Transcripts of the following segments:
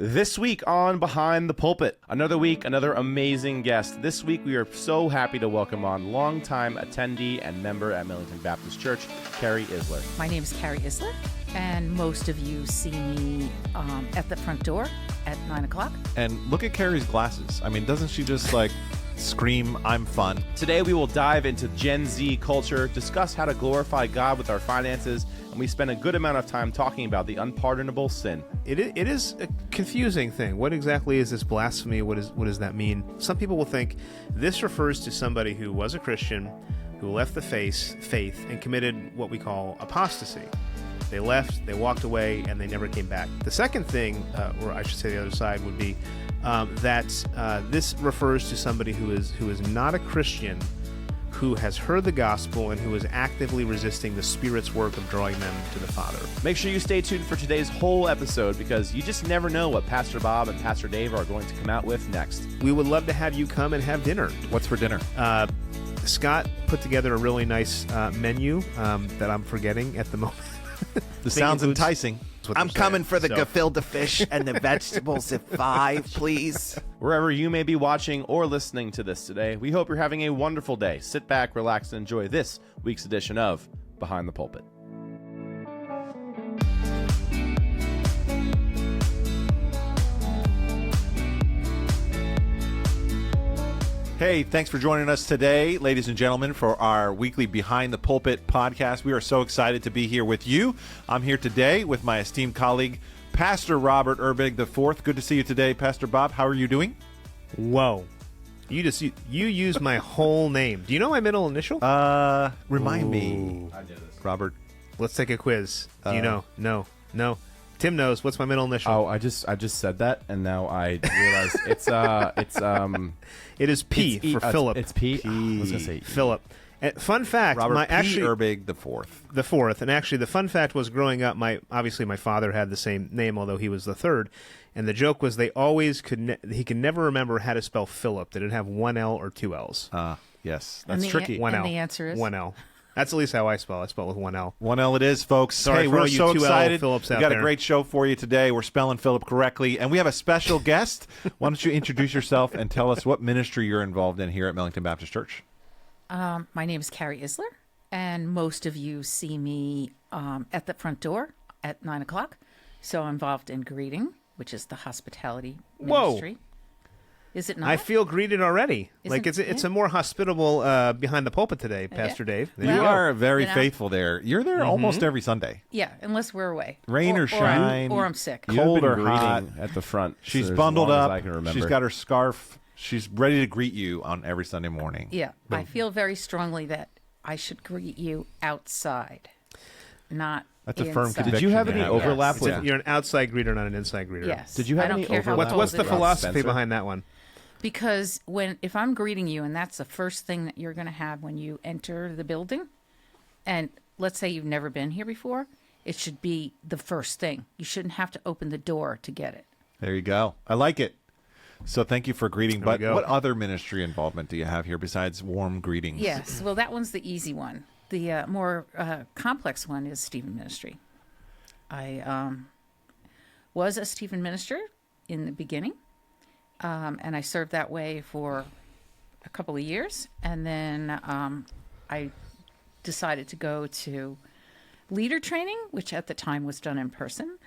This week on Behind the Pulpit, another week, another amazing guest. This week we are so happy to welcome on longtime attendee and member at Millington Baptist Church, Carrie Isler. My name is Carrie Isler, and most of you see me at the front door at 9 o'clock. And look at Carrie's glasses. I mean, doesn't she just scream, I'm fun? Today we will dive into Gen Z culture, discuss how to glorify God with our finances, and we spend a good amount of time talking about the unpardonable sin. It is a confusing thing. What exactly is this blasphemy? What does that mean? Some people will think this refers to somebody who was a Christian, who left the faith, and committed what we call apostasy. They left, they walked away, and they never came back. The second thing, or I should say the other side, would be that this refers to somebody who is not a Christian, who has heard the gospel and who is actively resisting the Spirit's work of drawing them to the Father. Make sure you stay tuned for today's whole episode because you just never know what Pastor Bob and Pastor Dave are going to come out with next. We would love to have you come and have dinner. What's for dinner? Scott put together a really nice menu that I'm forgetting at the moment. This sounds enticing. I'm coming for the gefilte fish and the vegetables at 5, please. Wherever you may be watching or listening to this today, we hope you're having a wonderful day. Sit back, relax, and enjoy this week's edition of Behind the Pulpit. Hey, thanks for joining us today, ladies and gentlemen, for our weekly Behind the Pulpit podcast. We are so excited to be here with you. I'm here today with my esteemed colleague, Pastor Robert Erbig IV. Good to see you today, Pastor Bob. How are you doing? Whoa. You used my whole name. Do you know my middle initial? Remind me. I did this. Robert. Let's take a quiz. Do you know? No. Tim knows. What's my middle initial? Oh, I just said that, and now I realize it is P for Philip. It's P. I was gonna say Philip. Fun fact, Robert Erbig IV. The fourth, and actually the fun fact was growing up, obviously my father had the same name, although he was the third, and the joke was they always he could never remember how to spell Philip. Did it have one L or two L's? Yes, that's tricky. One L. And the answer is? One L. That's at least how I spell. I spell with one L. One L it is, folks. Sorry hey, for we're all you so 2L excited. Phillips We out got there. a great show for you today. We're spelling Philip correctly, and we have a special guest. Why don't you introduce yourself and tell us what ministry you're involved in here at Millington Baptist Church? My name is Carrie Isler, and most of you see me at the front door at 9 o'clock. So I'm involved in greeting, which is the hospitality ministry. Is it not? I feel greeted already. Isn't- It's a more hospitable Behind the Pulpit today, Pastor Dave. There You you go. are very You know? faithful there. You're there almost every Sunday. Yeah, unless we're away. Rain or shine. Or I'm sick. You've Cold been or greeting hot. at the front. She's as bundled long as up. I can remember. She's got her scarf. She's ready to greet you on every Sunday morning. Yeah, I feel very strongly that I should greet you outside, not That's a firm inside. conviction. Did you have to any have. overlap Yes. with? You're an outside greeter, not an inside greeter. Yes. Did you have I don't any care how overlap? cold What's the it is. philosophy Spencer? behind that one? Because if I'm greeting you, and that's the first thing that you're going to have when you enter the building, and let's say you've never been here before, it should be the first thing. You shouldn't have to open the door to get it. There you go. I like it. So thank you for greeting. There But we go. what other ministry involvement do you have here besides warm greetings? Yes, well, that one's the easy one. The more complex one is Stephen Ministry. I was a Stephen minister in the beginning, and I served that way for a couple of years, and then I decided to go to leader training, which at the time was done in person.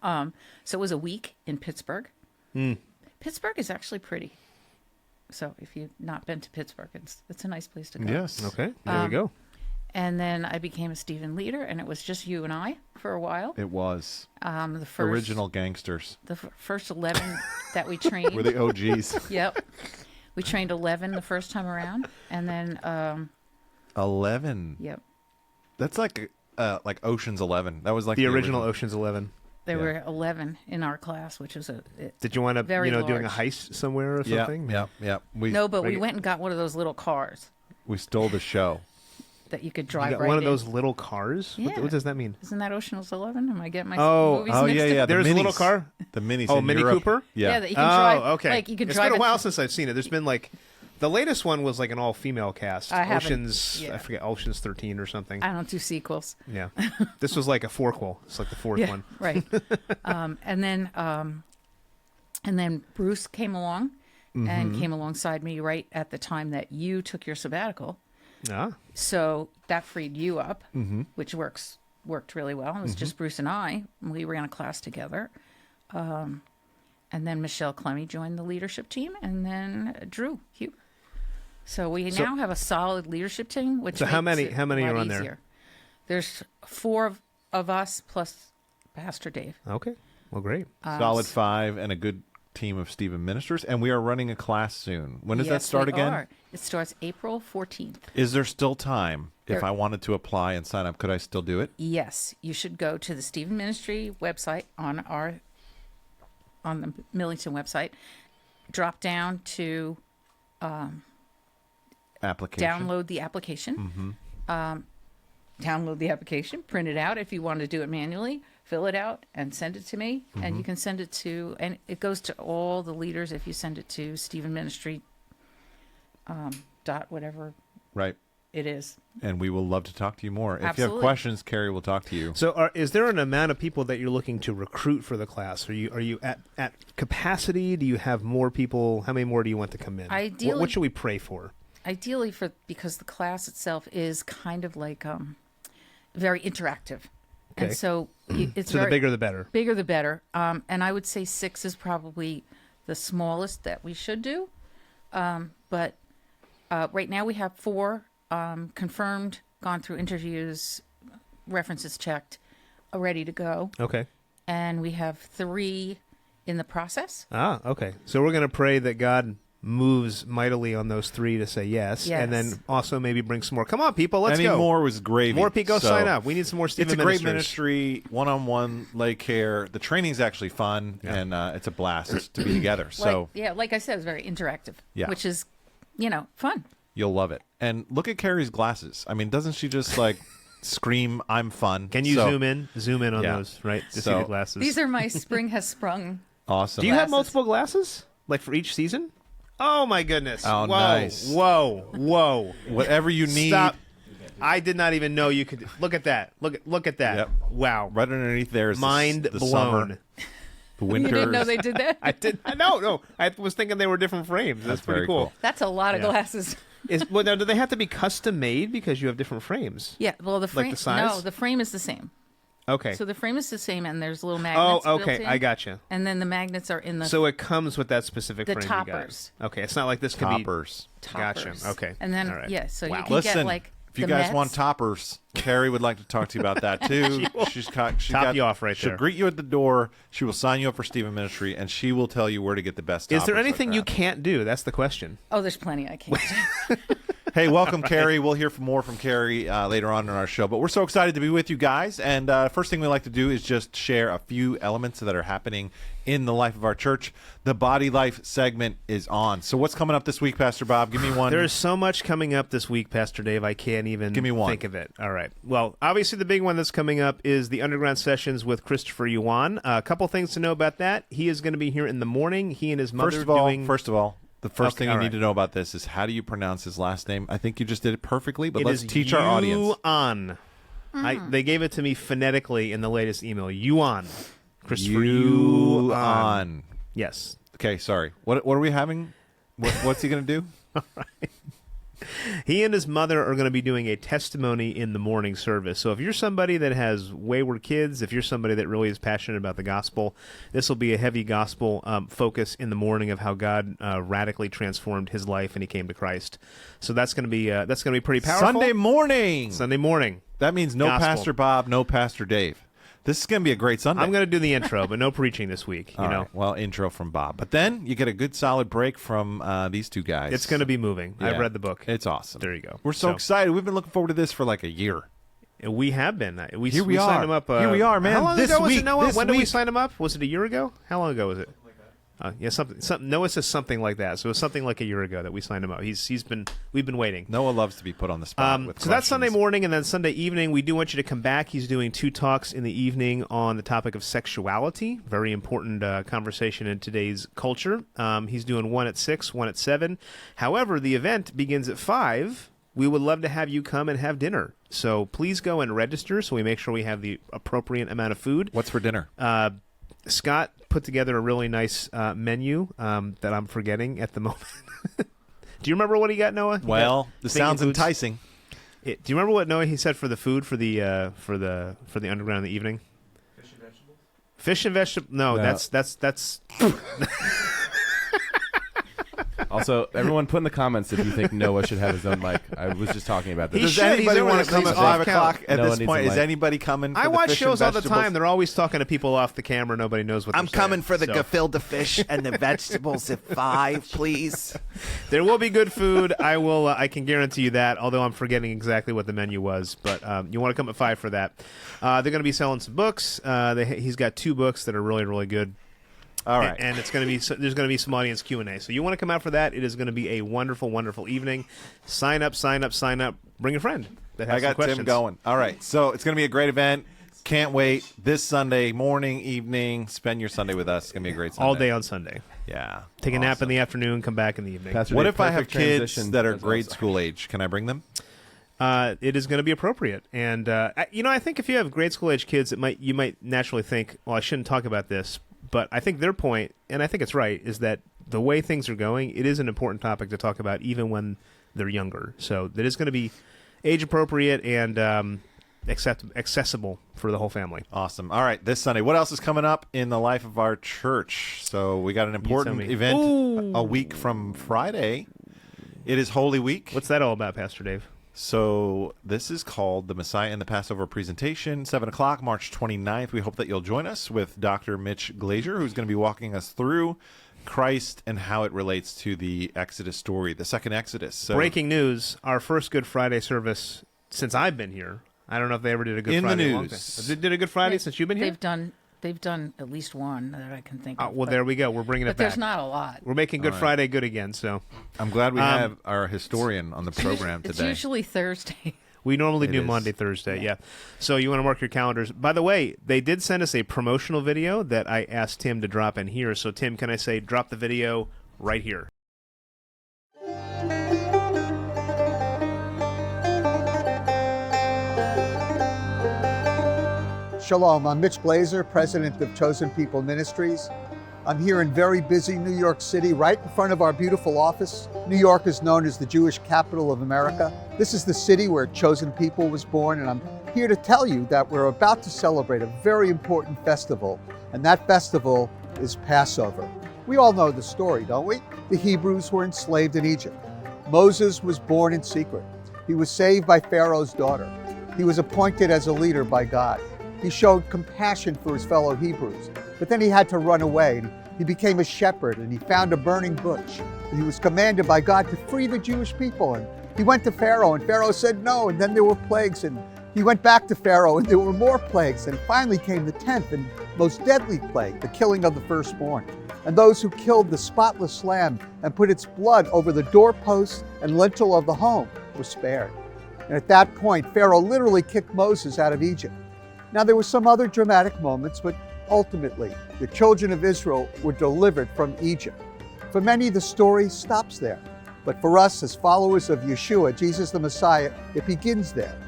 So it was a week in Pittsburgh. Pittsburgh is actually pretty. So if you've not been to Pittsburgh, it's a nice place to go. Yes. Okay, there you go. And then I became a Stephen leader, and it was just you and I for a while. It was. The first Original gangsters. the first 11 that we trained. We're the OGs. Yep, we trained 11 the first time around, and then 11. yep, That's like Ocean's 11. That was like The original Ocean's 11. there Yeah. were 11 in our class, which was Did you wind up, Very doing a large. heist somewhere or something? Yeah. We but we went and got one of those little cars we stole the show. that you could You drive got right one of in. those little cars? Yeah. What does that mean? Isn't that Ocean's 11? Am I getting my Oh, movies Oh mixed yeah, up? yeah. There's the a little minis. car? The minis. Oh, in Mini Europe. Cooper? Yeah. that you can drive. Oh, okay. Like you could It's drive been a it- while since I've seen it. There's been like The latest one was like an all-female cast. I haven't- Ocean's, yeah. I forget, Ocean's 13 or something. I don't do sequels. Yeah. This was like a fourquel. It's like the fourth one. Right. And then Bruce came along and came alongside me right at the time that you took your sabbatical. Ah. So that freed you up, which worked really well. It was just Bruce and I. We ran a class together. And then Michelle Clemmy joined the leadership team, and then Drew Huber. So we now have a solid leadership team. Which So how makes many- it how many a lot are on there? easier. There's 4 of us plus Pastor Dave. Okay. Well, great. Solid 5 and a good team of Stephen ministers. And we are running a class soon. When does that Yes, start we again? are. It starts April 14th. Is there still time? If There- I wanted to apply and sign up, could I still do it? Yes, you should go to the Stephen Ministry website on the Millington website. Drop down to Application. download the application. Download the application, print it out if you want to do it manually, fill it out, and send it to me. And you can send it to, and it goes to all the leaders if you send it to Stephen Ministry dot whatever Right. it is. And we will love to talk to you more. If you have Absolutely. questions, Carrie will talk to you. So, is there an amount of people that you're looking to recruit for the class? Are you at capacity? Do you have more people? How many more do you want to come in? Ideally- what should we pray for? Ideally, because the class itself is kind of like very interactive, Okay. and so it's So very, the bigger the better. bigger the better. And I would say 6 is probably the smallest that we should do. But right now we have 4 confirmed, gone through interviews, references checked, ready to go, Okay. and we have 3 in the process. Ah, okay. So we're going to pray that God moves mightily on those 3 to say yes, Yes. and then also maybe bring some more. Come on, people, let's Any go. more was gravy. More people, So sign up. We need some more Stephen It's a great ministers. ministry, one-on-one lay care. The training's actually fun, Yeah. and it's a blast to be together. So Like I said, it's very interactive, Yeah. which is, fun. you'll love it. And look at Carrie's glasses. I mean, doesn't she just like scream, "I'm fun"? Can you So, zoom in on Yeah. those, right? To see So- the glasses. These are my spring has sprung. Awesome. Do you have glasses. multiple glasses? Like for each season? Oh my goodness. Oh, whoa, nice. Whoa. Whatever you need. Stop. I did not even know you could. Look at that. Look at that. Yep. Wow. Right underneath there is Mind the blown. summer, the You winter. didn't know they did that? I did. No. I was thinking they were different frames. That's pretty very cool. cool. That's a lot of Yeah. glasses. Now, do they have to be custom made because you have different frames? Yeah, well, the frame. the size? No, the frame is the same. Okay. So the frame is the same, and there's little Oh, magnets. built okay. in, I gotcha. And then the magnets are in the So it comes with that specific the frame. toppers. You got. Okay. It's not like this can Toppers. Gotcha. toppers. Okay. And then All right. so Wow. you can Listen, get like if you the guys Mets. want toppers, Carrie would like to talk to you about that too. She's Top you off right she'll there. greet you at the door. She will sign you up for Stephen Ministry, and she will tell you where to get the best. Is there toppers anything like you that. can't do? That's the question. Oh, there's plenty I can't. do. Hey, welcome, Carrie. We'll hear more from Carrie later on in our show. But we're so excited to be with you guys. And first thing we like to do is just share a few elements that are happening in the life of our church. The Body Life segment is on. So what's coming up this week, Pastor Bob? Give me one. There is so much coming up this week, Pastor Dave. I can't even Give me one. think of it. All right. Well, obviously the big one that's coming up is the Underground Sessions with Christopher Yuan. A couple things to know about that. He is going to be here in the morning. He and his mother First of all, doing... the first Okay, thing you all need right. to know about this is how do you pronounce his last name? I think you just did it perfectly, but It let's is teach our audience. Yuan. They gave it to me phonetically in the latest email. Yuan. Christopher You Yuan. on. Yes. Okay, sorry. What are we having? What's he going to do? He and his mother are going to be doing a testimony in the morning service. So if you're somebody that has wayward kids, if you're somebody that really is passionate about the gospel, this will be a heavy gospel focus in the morning of how God radically transformed his life and he came to Christ. So that's going to be pretty powerful. Sunday morning. Sunday morning. That means no Gospel. Pastor Bob, no Pastor Dave. This is going to be a great Sunday. I'm going to do the intro, but no preaching this week. You All know, right, well, intro from Bob. But then you get a good solid break from these two guys. it's going to be moving. I've Yeah. read the book. It's awesome. There you go. We're so excited. We've been looking forward to this for like a year. We have been. We Here we signed are. him up. Here we are, man. How long This ago was week, it, Noah? this When did we week. sign him up? Was it a year ago? How long ago was it? Yeah, something. Noah says something like that. So it was something like a year ago that we signed him up. We've been waiting. Noah loves to be put on the spot with So that's Sunday questions. morning, and then Sunday evening we do want you to come back. He's doing 2 talks in the evening on the topic of sexuality. Very important conversation in today's culture. He's doing one at 6, one at 7. However, the event begins at 5. We would love to have you come and have dinner. So please go and register so we make sure we have the appropriate amount of food. What's for dinner? Scott put together a really nice menu that I'm forgetting at the moment. Do you remember what he got, Noah? Well, this sounds enticing. Do you remember what Noah he said for the food for the underground in the evening? Fish and vegetables. Fish and vegetables. No, that's. Also, everyone put in the comments if you think Noah should have his own mic. I was just talking about this. Does anybody want to come at 5 o'clock at Noah this needs point? a Is mic. anybody coming for I the watch fish shows and all the vegetables? time. They're always talking to people off the camera. Nobody knows what I'm they're saying. coming for the So, gefilte fish and the vegetables at 5, please. there will be good food. I will. I can guarantee you that. Although I'm forgetting exactly what the menu was, but you want to come at 5 for that. They're going to be selling some books. He's got 2 books that are really, really good. All right. And it's going to be there's going to be some audience Q&A. So you want to come out for that? It is going to be a wonderful, wonderful evening. Sign up. Bring a friend that has I some got questions. Tim going. All right. So it's going to be a great event. Can't wait. This Sunday, morning, evening. Spend your Sunday with us. It's going to be a great Sunday. All day on Sunday. Yeah. Take a nap in Awesome. the afternoon. Come back in the evening. Pastor What Dave, if I have perfect kids transition. that are That's grade awesome. school age? Can I bring them? It is going to be appropriate, and I think if you have grade school age kids, you might naturally think, well, I shouldn't talk about this. But I think their point, and I think it's right, is that the way things are going, it is an important topic to talk about even when they're younger. So that is going to be age appropriate and accessible for the whole family. Awesome. All right. This Sunday. What else is coming up in the life of our church? So we got an important me. event Ooh. a week from Friday. It is Holy Week. What's that all about, Pastor Dave? So this is called The Messiah and the Passover Presentation, 7 o'clock, March 29th. We hope that you'll join us with Dr. Mitch Glazier, who's going to be walking us through Christ and how it relates to the Exodus story, the second Exodus. So Breaking news, our first Good Friday service since I've been here. I don't know if they ever did a Good In the Friday. In a long news. time. They did a Good Friday since you've been here? They've done at least one that I can think of. Well, but- there we go. We're bringing it But back. there's not a lot. We're making Good Friday good again, so I'm glad we have our historian on the program It's today. usually Thursday. we normally do is. Monday, Thursday, yeah. So you want to mark your calendars. By the way, they did send us a promotional video that I asked Tim to drop in here. So Tim, can I say drop the video right here? Shalom, I'm Mitch Glazier, president of Chosen People Ministries. I'm here in very busy New York City, right in front of our beautiful office. New York is known as the Jewish capital of America. This is the city where Chosen People was born, and I'm here to tell you that we're about to celebrate a very important festival, and that festival is Passover. We all know the story, don't we? The Hebrews were enslaved in Egypt. Moses was born in secret. He was saved by Pharaoh's daughter. He was appointed as a leader by God. He showed compassion for his fellow Hebrews, but then he had to run away. He became a shepherd and he found a burning bush. He was commanded by God to free the Jewish people, and he went to Pharaoh, and Pharaoh said no, and then there were plagues, and he went back to Pharaoh, and there were more plagues, and finally came the 10th and most deadly plague, the killing of the firstborn. And those who killed the spotless lamb and put its blood over the doorposts and lintel of the home were spared. And at that point, Pharaoh literally kicked Moses out of Egypt. Now, there were some other dramatic moments, but ultimately, the children of Israel were delivered from Egypt. For many, the story stops there. But for us, as followers of Yeshua, Jesus the Messiah, it begins there.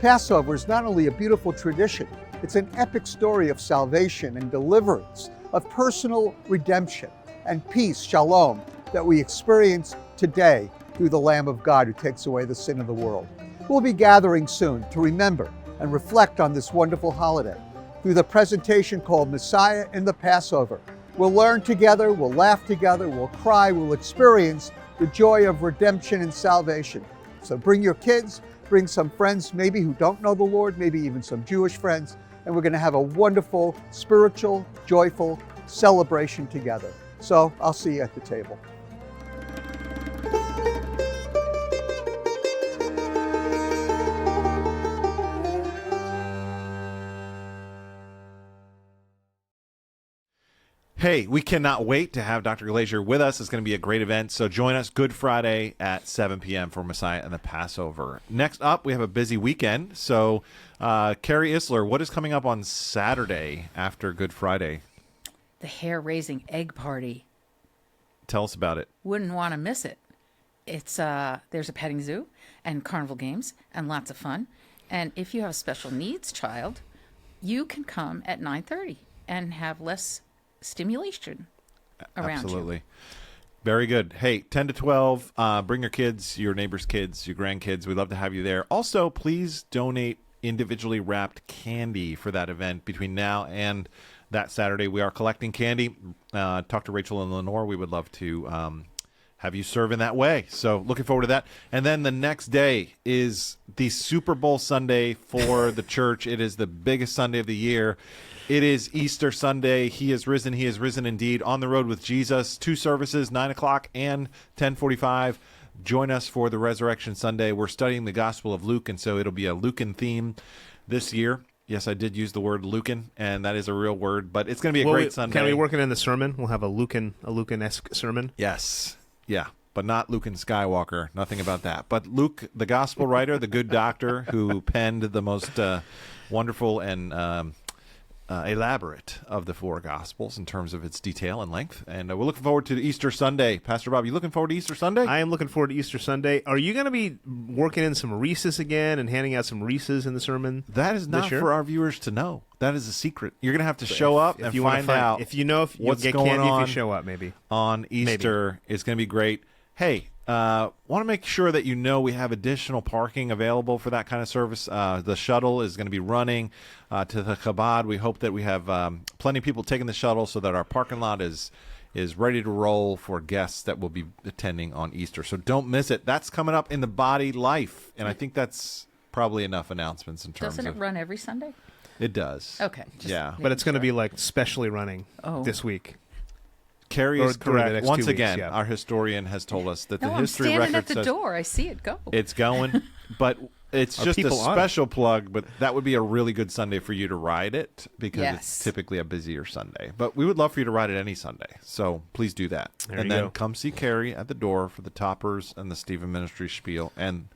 Passover is not only a beautiful tradition, it's an epic story of salvation and deliverance, of personal redemption and peace, shalom, that we experience today through the Lamb of God who takes away the sin of the world. We'll be gathering soon to remember and reflect on this wonderful holiday through the presentation called Messiah in the Passover. We'll learn together, we'll laugh together, we'll cry, we'll experience the joy of redemption and salvation. So bring your kids, bring some friends maybe who don't know the Lord, maybe even some Jewish friends, and we're going to have a wonderful, spiritual, joyful celebration together. So I'll see you at the table. Hey, we cannot wait to have Dr. Glazier with us. It's going to be a great event. So join us Good Friday at 7 p.m. for Messiah and the Passover. Next up, we have a busy weekend. So, Carrie Isler, what is coming up on Saturday after Good Friday? The hair-raising egg party. Tell us about it. Wouldn't want to miss it. It's there's a petting zoo and carnival games and lots of fun. And if you have a special needs child, you can come at 9:30 and have less stimulation around Absolutely. you. Very good. Hey, 10 to 12, bring your kids, your neighbors' kids, your grandkids. We'd love to have you there. Also, please donate individually wrapped candy for that event between now and that Saturday. We are collecting candy. Talk to Rachel and Lenore. We would love to have you serve in that way. So looking forward to that. And then the next day is the Super Bowl Sunday for the church. It is the biggest Sunday of the year. It is Easter Sunday. He is risen. He is risen indeed. On the Road with Jesus. 2 services, 9 o'clock and 10:45. Join us for the Resurrection Sunday. We're studying the Gospel of Luke, and so it'll be a Lucan theme this year. Yes, I did use the word Lucan, and that is a real word, but it's going to be a great Sunday. Can we work it in the sermon? We'll have a Lucan-esque sermon. Yes. Yeah, but not Luke and Skywalker. Nothing about that. But Luke, the gospel writer, the good doctor who penned the most wonderful and elaborate of the 4 Gospels in terms of its detail and length. And we're looking forward to Easter Sunday. Pastor Bob, you looking forward to Easter Sunday? I am looking forward to Easter Sunday. Are you going to be working in some Reese's again and handing out some Reese's in the sermon? That is not year? for our viewers to know. That is a secret. You're going to have to show up and you find out. If you know if you'll what's get going candy on if you show up, maybe. On Easter. It's going to be great. Hey, want to make sure that you know we have additional parking available for that kind of service. The shuttle is going to be running to the Chabad. We hope that we have plenty of people taking the shuttle so that our parking lot is ready to roll for guests that will be attending on Easter. So don't miss it. That's coming up in the Body Life, and I think that's probably enough announcements in terms Doesn't of... it run every Sunday? It does. Okay. Yeah. But it's going to be like specially running this week. Carrie Or is during the correct. next Once 2 weeks, again, yeah. our historian has told us that No, the I'm history standing record at the says door. I see it go. it's going, but it's Are just a people on it? special plug. But that would be a really good Sunday for you to ride it because it's Yes. typically a busier Sunday. But we would love for you to ride it any Sunday. So please do that. There and you then go. come see Carrie at the door for the toppers and the Stephen Ministry spiel and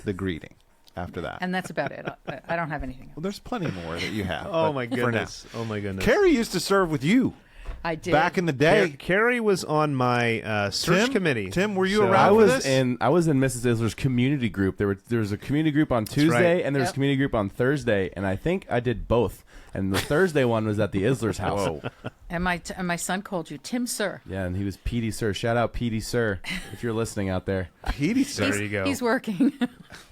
the greeting after that. And that's about it. I don't have anything else. Well, there's plenty more that you have. Oh, but my for now. goodness. Oh, my goodness. Carrie used to serve with you I did. back in the day. Carrie was on my search Tim? committee. Tim, were you So- around I for was this? in Mrs. Isler's community group. There was a community group on Tuesday right. and there was a Yep. community group on Thursday, and I think I did both. And the Thursday one was at the Isler's house. Whoa. And my son called you Tim Sir. Yeah, and he was Petey Sir. Shout out Petey Sir if you're listening out there. Petey, sir. There you go. He's working.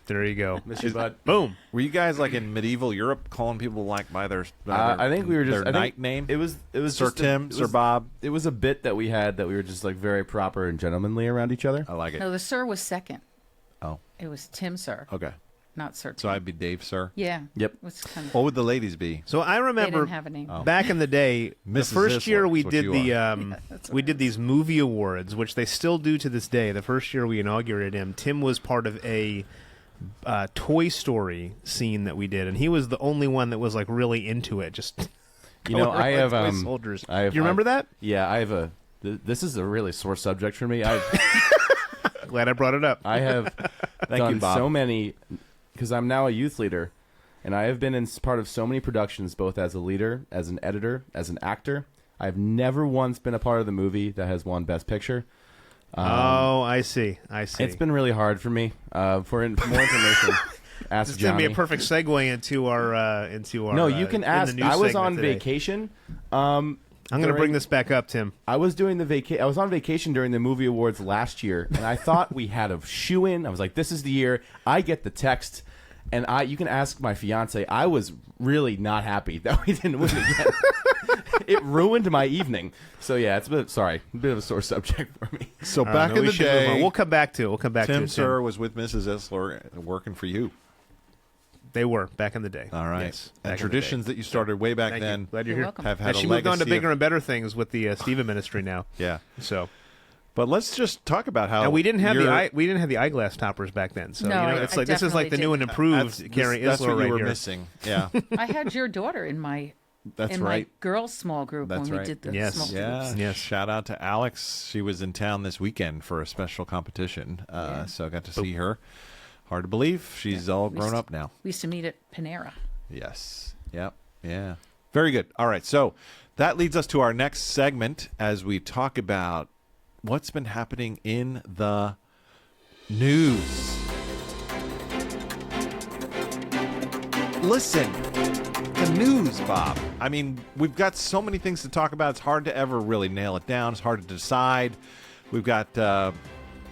There you go. Miss you, bud. Boom. Were you guys like in medieval Europe calling people like by their I think we were just their I think knight name? It was Sir just Tim, Sir Bob. It was a bit that we had that we were just like very proper and gentlemanly around each other. I like it. No, the Sir was second. Oh, It was Tim Sir, okay. not Sir. So Tim. I'd be Dave, sir. Yeah. Yep. It was kind of, What would the ladies be? So I they remember didn't have a name. back in the day, the Mrs. first Isler year we is what did you the that's we what did these movie awards, which they still do to this day. The first year we inaugurated him, Tim was part of a Toy Story scene that we did, and he was the only one that was like really into it. Just You know, going I around have toy soldiers. I have, You remember that? Yeah, I have a. This is a really sore subject for me. I Glad I brought it up. I have Thank done you, Bob. so many because I'm now a youth leader, and I have been in part of so many productions, both as a leader, as an editor, as an actor. I've never once been a part of the movie that has won Best Picture. Oh, I see. I see. It's been really hard for me. For more information, ask It's going to Johnny. be a perfect segue into our No, you can in the ask. news I was segment on today. vacation. I'm going to bring this back up, Tim. I was doing I was on vacation during the movie awards last year, and I thought we had a shoe in. I was like, "This is the year." I get the text, and you can ask my fiance. I was really not happy that we didn't win again. It ruined my evening. So yeah, it's a bit of a sore subject for me. So back No, in we the should move on. day, We'll come back to it. We'll come back to Tim, it. sir, was with Mrs. Isler working for you. They were back in the day. All right. Yes, and back in the traditions day. that you started way back Thank you. then Glad you're You're here. welcome. have had And a she moved on to legacy of- bigger and better things with the Stephen ministry now. Yeah. So, But let's just talk about how and we didn't have you're- we didn't have the eyeglass toppers back then. So No, you know, I- it's I like this is like the definitely new and didn't. improved Carrie that's Isler what you right were here. missing. Yeah. I had your daughter in my That's in right. my girls' small group That's when we right. did the Yes. small Yeah. groups. Yes. Shout out to Alex. She was in town this weekend for a special competition. So I got to see her. Hard to believe. She's all We grown used- up now. We used to meet at Panera. Yes. Yep. Yeah. Very good. All right. So that leads us to our next segment as we talk about what's been happening in the news. Listen, the news, Bob. I mean, we've got so many things to talk about. It's hard to ever really nail it down. It's hard to decide. We've got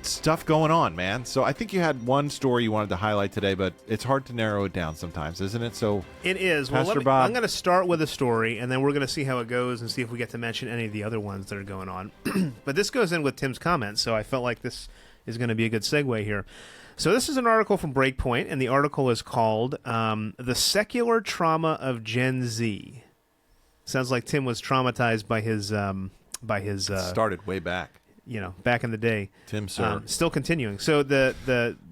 stuff going on, man. So I think you had one story you wanted to highlight today, but it's hard to narrow it down sometimes, isn't it? So It is. Well, Pastor Bob. I'm going to start with a story, and then we're going to see how it goes and see if we get to mention any of the other ones that are going on. But this goes in with Tim's comments, so I felt like this is going to be a good segue here. So this is an article from Breakpoint, and the article is called "The Secular Trauma of Gen Z." Sounds like Tim was traumatized by his started way back. Back in the day. Tim, sir. Still continuing. So the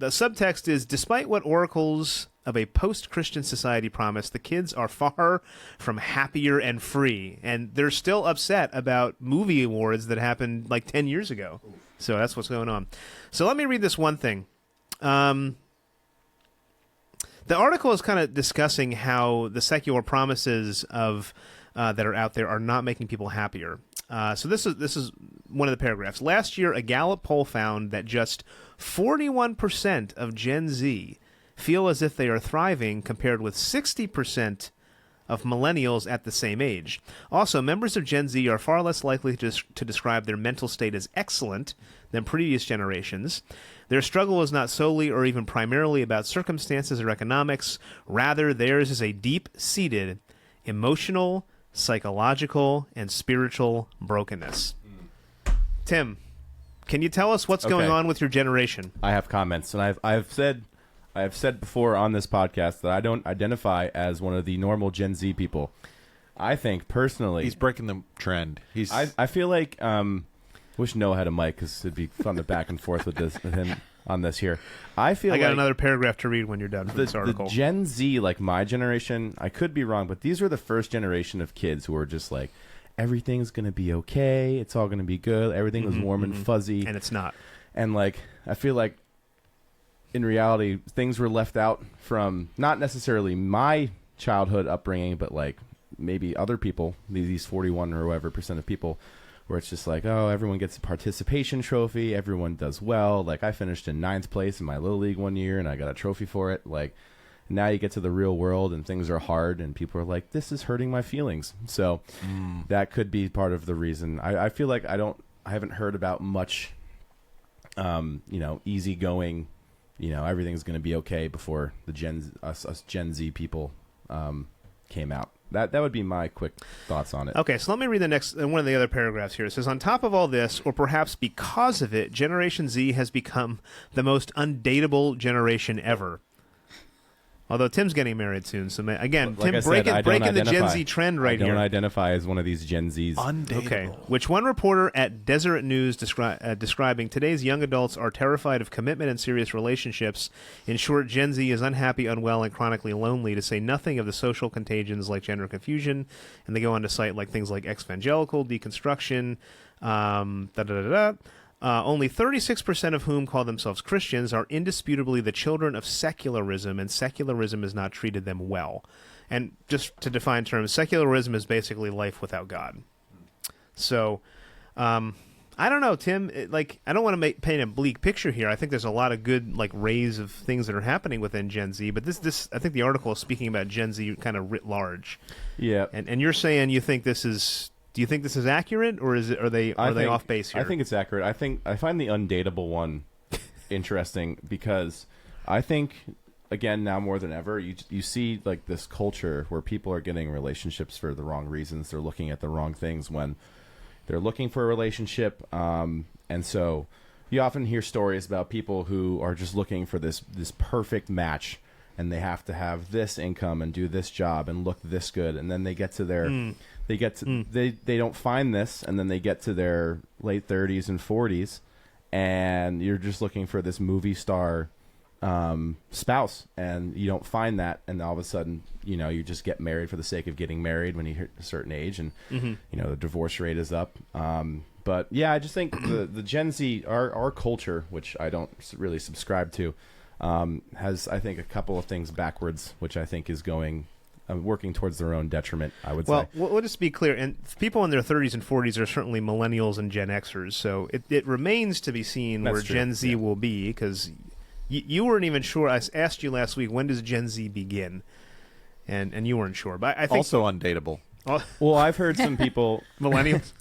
subtext is, despite what oracles of a post-Christian society promise, the kids are far from happier and free. And they're still upset about movie awards that happened like 10 years ago. So that's what's going on. So let me read this one thing. The article is kind of discussing how the secular promises of that are out there are not making people happier. So this is one of the paragraphs. Last year, a Gallup poll found that just 41% of Gen Z feel as if they are thriving, compared with 60% of millennials at the same age. Also, members of Gen Z are far less likely to describe their mental state as excellent than previous generations. Their struggle is not solely or even primarily about circumstances or economics. Rather, theirs is a deep-seated emotional, psychological, and spiritual brokenness. Tim, can you tell us what's going on with your generation? I have comments, and I've said before on this podcast that I don't identify as one of the normal Gen Z people. I think personally, He's breaking the trend. I feel like wish Noah had a mic because it'd be fun to back and forth with him on this here. I got like another paragraph to read when you're done with this article. The Gen Z, like my generation, I could be wrong, but these were the first generation of kids who were just like, everything's going to be okay. It's all going to be good. Everything was warm and fuzzy. And it's not. And like, I feel like in reality, things were left out from not necessarily my childhood upbringing, but like maybe other people, these 41 or whatever % of people, where it's just like, oh, everyone gets a participation trophy. Everyone does well. Like I finished in 9th place in my Little League one year and I got a trophy for it. Like now you get to the real world and things are hard and people are like, this is hurting my feelings. So that could be part of the reason. I feel like I haven't heard about much, easygoing, everything's going to be okay before the us Gen Z people came out. That would be my quick thoughts on it. Okay, so let me read the next one of the other paragraphs here. It says, on top of all this, or perhaps because of it, Generation Z has become the most undateable generation ever. Although Tim's getting married soon, so again, Like Tim I said, breaking the Gen Z trend right I here. don't identify as one of these Gen Zs. undateable. Okay, which one reporter at Deseret News describing today's young adults are terrified of commitment and serious relationships. In short, Gen Z is unhappy, unwell, and chronically lonely, to say nothing of the social contagions like gender confusion. And they go on to cite like things like evangelical, deconstruction, only 36% of whom call themselves Christians are indisputably the children of secularism, and secularism has not treated them well. And just to define terms, secularism is basically life without God. So, I don't know, Tim. I don't want to paint a bleak picture here. I think there's a lot of good rays of things that are happening within Gen Z. But this, I think the article is speaking about Gen Z kind of writ large. Yeah, and you're saying you think this is. Do you think this is accurate, or are they off base here? I think it's accurate. I find the undateable one interesting because I think, again, now more than ever, you see like this culture where people are getting relationships for the wrong reasons. They're looking at the wrong things when they're looking for a relationship, and so you often hear stories about people who are just looking for this perfect match, and they have to have this income and do this job and look this good, and then they get to their they don't find this, and then they get to their late 30s and 40s, and you're just looking for this movie star spouse, and you don't find that, and all of a sudden, you just get married for the sake of getting married when you hit a certain age, and the divorce rate is up. But yeah, I just think the Gen Z, our culture, which I don't really subscribe to, has, I think, a couple of things backwards, which I think is working towards their own detriment, I would say. Well, we'll just be clear. And people in their 30s and 40s are certainly millennials and Gen Xers. So it remains to be seen where Gen Z will be, because you weren't even sure. I asked you last week, when does Gen Z begin? And you weren't sure. But I think Also undateable. Well, I've heard some people... Millennials?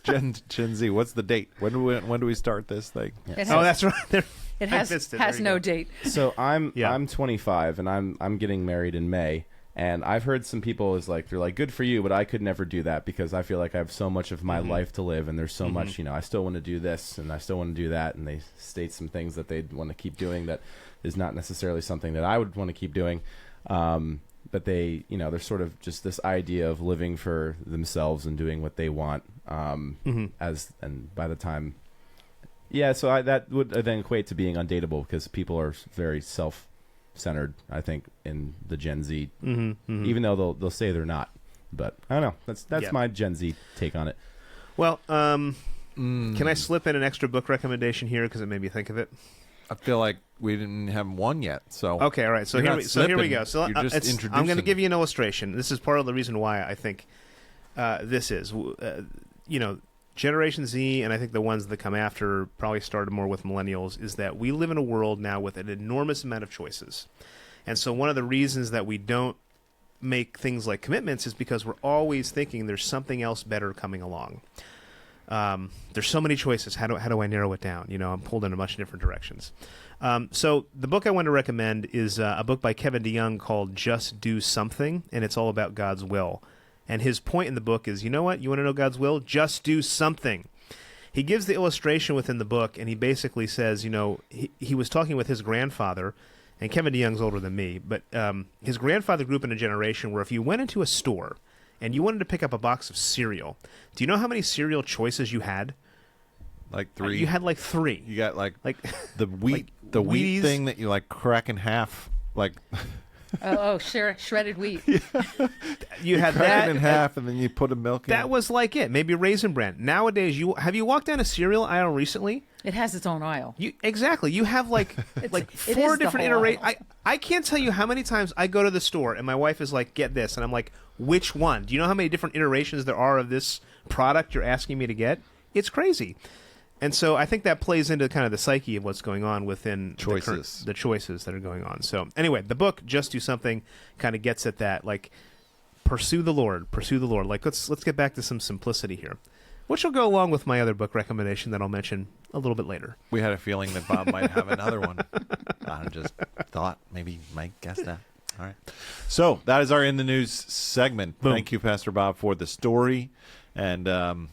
Gen Z, what's the date? When do we start this thing? Oh, that's right. It has no date. So I'm 25, and I'm getting married in May. And I've heard some people they're like, good for you, but I could never do that because I feel like I have so much of my life to live, and there's so much, I still want to do this and I still want to do that. And they state some things that they'd want to keep doing that is not necessarily something that I would want to keep doing. But they, there's sort of just this idea of living for themselves and doing what they want. And by the time, so that would then equate to being undateable because people are very self-centered, I think, in the Gen Z, even though they'll say they're not. But I don't know. That's my Gen Z take on it. Well, can I slip in an extra book recommendation here because it made me think of it? I feel like we didn't have one yet. So okay, all right. So here we go. So I'm going to give you an illustration. This is part of the reason why I think this is, Generation Z, and I think the ones that come after probably started more with millennials, is that we live in a world now with an enormous amount of choices. And so one of the reasons that we don't make things like commitments is because we're always thinking there's something else better coming along. There's so many choices. How do I narrow it down? I'm pulled in a bunch of different directions. So the book I want to recommend is a book by Kevin DeYoung called Just Do Something, and it's all about God's will. And his point in the book is, you know what? You want to know God's will? Just do something. He gives the illustration within the book, and he basically says, he was talking with his grandfather, and Kevin DeYoung's older than me, but his grandfather grew up in a generation where if you went into a store and you wanted to pick up a box of cereal, do you know how many cereal choices you had? Like 3. You had like 3. You got like the wheat, the wheat thing that you crack in half, shredded wheat. You had crack that it in half, and then you put a milk in. That was like it. Maybe Raisin Bran. Nowadays, have you walked down a cereal aisle recently? It has its own aisle. Exactly. You have like 4 different iterations. I can't tell you how many times I go to the store and my wife is like, get this. And I'm like, which one? Do you know how many different iterations there are of this product you're asking me to get? It's crazy. And so I think that plays into kind of the psyche of what's going on within the choices that are going on. So anyway, the book, Just Do Something, kind of gets at that. Pursue the Lord. Let's get back to some simplicity here, which will go along with my other book recommendation that I'll mention a little bit later. We had a feeling that Bob might have another one. I just thought maybe you might guess that. All right. So that is our In the News segment. Boom. Thank you, Pastor Bob, for the story. And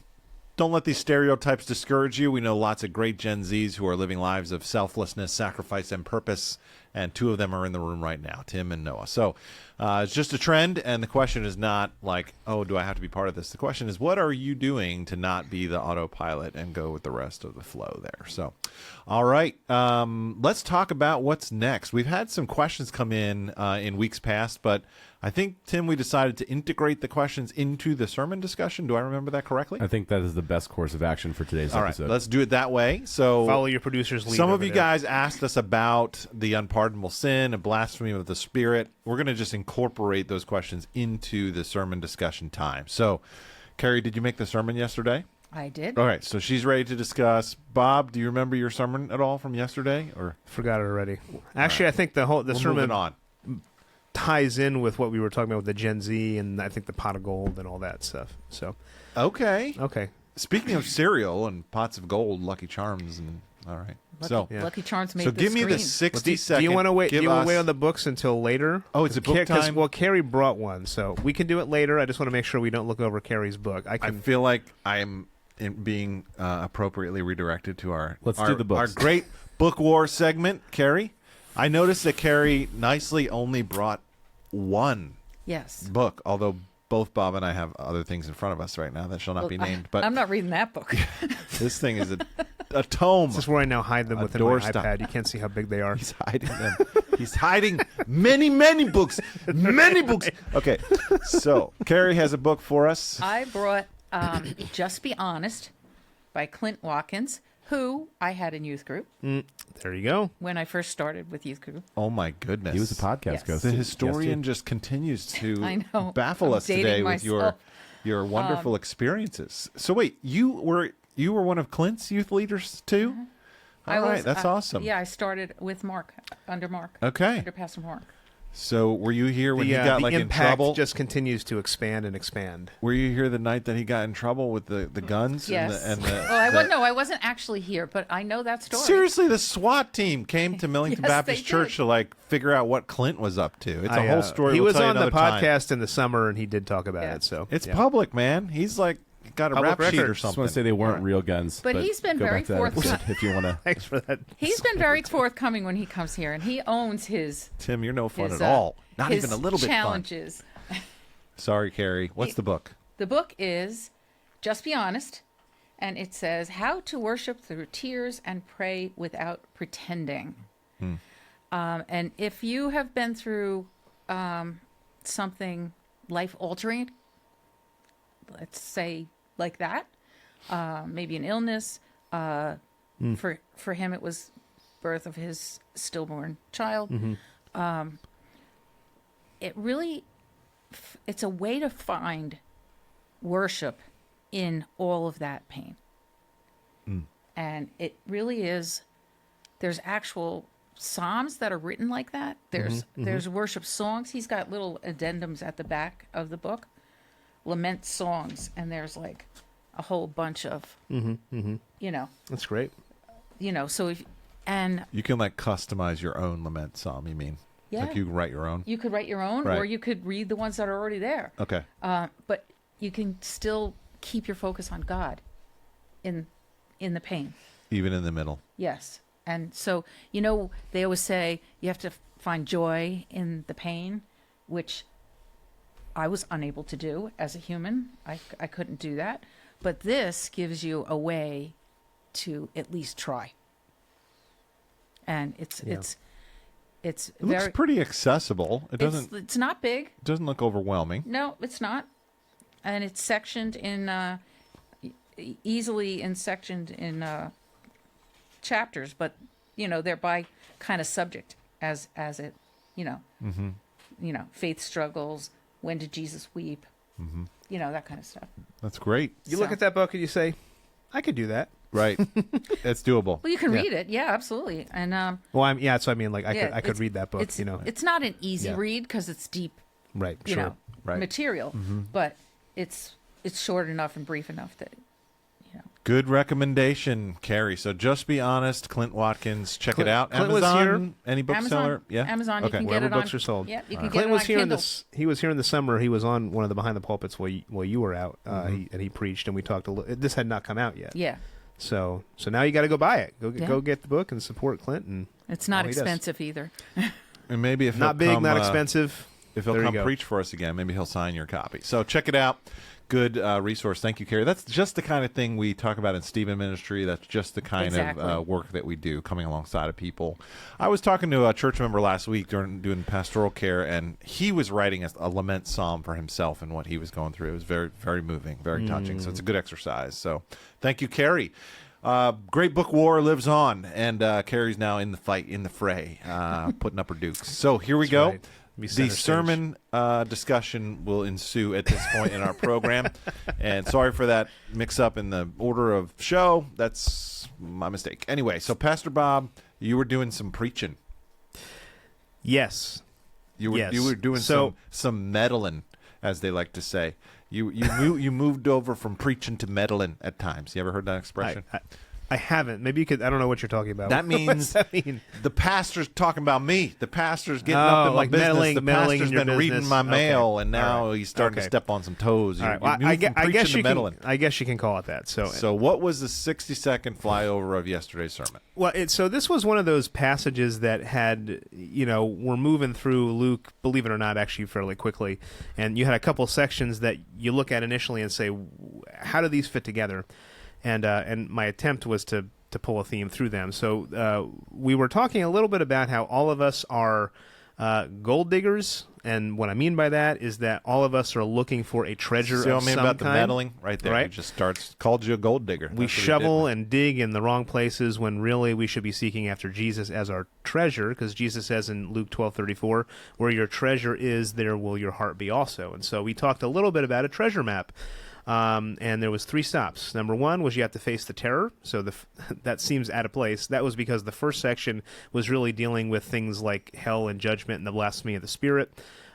don't let these stereotypes discourage you. We know lots of great Gen Zs who are living lives of selflessness, sacrifice, and purpose. And 2 of them are in the room right now, Tim and Noah. So it's just a trend, and the question is not like, oh, do I have to be part of this? The question is, what are you doing to not be the autopilot and go with the rest of the flow there? So, all right, let's talk about what's next. We've had some questions come in weeks past, but I think, Tim, we decided to integrate the questions into the sermon discussion. Do I remember that correctly? I think that is the best course of action for today's episode. All right, let's do it that way. So follow your producer's lead. Some of you guys asked us about the unpardonable sin and blasphemy of the Spirit. We're going to just incorporate those questions into the sermon discussion time. So, Carrie, did you make the sermon yesterday? I did. All right, so she's ready to discuss. Bob, do you remember your sermon at all from yesterday? Or forgot it already? Actually, right. I think the sermon ties in with what we were talking about with the Gen Z and I think the pot of gold and all that stuff. So, okay. Speaking of cereal and pots of gold, Lucky Charms, and all right. Lucky Charms made so the give me screen. the 60-second. Do you want to wait? Do you want to wait on the books until later? Oh, it's a book time. Well, Carrie brought one, so we can do it later. I just want to make sure we don't look over Carrie's book. I feel like I am being appropriately redirected to our do the books. Our great book war segment, Carrie. I noticed that Carrie nicely only brought one book, although both Bob and I have other things in front of us right now that shall not be named. But I'm not reading that book. This thing is a tome. This is where I now hide them within my doorstop. iPad. You can't see how big they are. He's hiding them. He's hiding many books. Many books. Okay, so Carrie has a book for us. I brought Just Be Honest by Clint Watkins, who I had in youth group There you go. when I first started with youth group. Oh my goodness. He was a podcast Yes. ghost. The too. historian Yes, just continues to I know. baffle I'm us today dating with myself. your wonderful experiences. So wait, you were one of Clint's youth leaders too? All right, that's awesome. Yeah, I started with Mark, under Mark. Okay. Under Pastor Mark. So were you here when he got the like in impact trouble? just continues to expand and expand. Were you here the night that he got in trouble with the guns? Yes. And the, Well, I wasn't actually here, but I know that story. Seriously, the SWAT team came to Millington Yes, Baptist they Church did. to like figure out what Clint was up to. It's a whole story. He We'll was tell you on the another time. podcast in the summer, and he did talk about Yeah. it. So It's yeah. public, man. He's like got a Public rap sheet record. or Just want something. to say they weren't real guns. But he's been go very back to that forthcoming. episode if you want to. Thanks for that. He's been very forthcoming when he comes here, and he owns his Tim, you're no fun his, at all. Not his even a little bit fun. challenges. Sorry, Carrie. What's the book? The book is Just Be Honest, and it says how to worship through tears and pray without pretending. And if you have been through something life-altering, let's say like that, maybe an illness. For him, it was birth of his stillborn child. It really, it's a way to find worship in all of that pain. And it really is, there's actual psalms that are written like that. There's worship songs. He's got little addendums at the back of the book, lament songs, and there's like a whole bunch of, you know, That's great. so if, and You can like customize your own lament psalm. You mean? Yeah. Like you can write your own. you could write your own, Right. or you could read the ones that are already there. Okay. But you can still keep your focus on God in the pain. Even in the middle. Yes. And so, they always say you have to find joy in the pain, which I was unable to do as a human. I couldn't do that. But this gives you a way to at least try. And it's It very looks pretty accessible. It doesn't. it's not big. Doesn't look overwhelming. No, it's not. And it's sectioned in easily sectioned in chapters, but they're by kind of subject as it, faith struggles, when did Jesus weep? That kind of stuff. That's great. You look So- at that book and you say, I could do that. Right. It's doable. Well, you can read it. Yeah, absolutely. And Well, so I mean, like, I yeah, could read that book, it's, you know. It's not an easy Yeah. read because it's deep, Right, you sure. know, Right. material, but it's short enough and brief enough that, Good recommendation, Carrie. So just be honest, Clint Watkins. Check it out. Clint was Amazon. here. Any bookseller? Amazon. Yeah. Amazon. You Okay. can get Wherever it on. books are sold. Yeah, you can get Clint it was on here Kindle. he was here in the summer. He was on one of the Behind the Pulpits while you were out, and he preached, and we talked a little. This had not come out yet. Yeah, So now you got to go buy it. Yeah. Go get the book and support Clint. And it's not all he does. expensive either. And maybe if Not he'll big, come, not expensive. If he'll There you come go. preach for us again, maybe he'll sign your copy. So check it out. Good resource. Thank you, Carrie. That's just the kind of thing we talk about in Stephen Ministry. That's just the kind Exactly. of work that we do, coming alongside of people. I was talking to a church member last week during doing pastoral care, and he was writing a lament psalm for himself and what he was going through. It was very, very moving, very touching. So it's a good exercise. So thank you, Carrie. Great book war lives on, and Carrie's now in the fight, in the fray, putting up her dukes. So here we go. right. Be The center stage. sermon discussion will ensue at this point in our program. And sorry for that mix-up in the order of show. That's my mistake. Anyway, so Pastor Bob, you were doing some preaching. Yes. You were Yes. doing So- some meddling, as they like to say. You moved over from preaching to meddling at times. You ever heard that expression? I haven't. Maybe you could. I don't know what you're talking about. That What does means that mean? the pastor's talking about me. The pastor's getting up in my like business. meddling- The meddling pastor's in your been reading business. my Okay. mail, and now All right. he's starting to Okay. step on some toes. All right. You Well, moved from I preaching guess to you meddling. can. I guess you can call it that. So what was the 60-second flyover of yesterday's sermon? Well, so this was one of those passages that had, we're moving through Luke, believe it or not, actually fairly quickly, and you had a couple sections that you look at initially and say, how do these fit together? And my attempt was to to pull a theme through them. So we were talking a little bit about how all of us are gold diggers, and what I mean by that is that all of us are looking for a treasure See of what I mean some about the kind. meddling right there? Right? He just called you a gold digger. We shovel and dig in the wrong places when really we should be seeking after Jesus as our treasure, because Jesus says in Luke 12:34, where your treasure is, there will your heart be also. And so we talked a little bit about a treasure map. And there was 3 stops. Number 1 was you have to face the terror. So that seems out of place. That was because the first section was really dealing with things like hell and judgment and the blasphemy of the Spirit.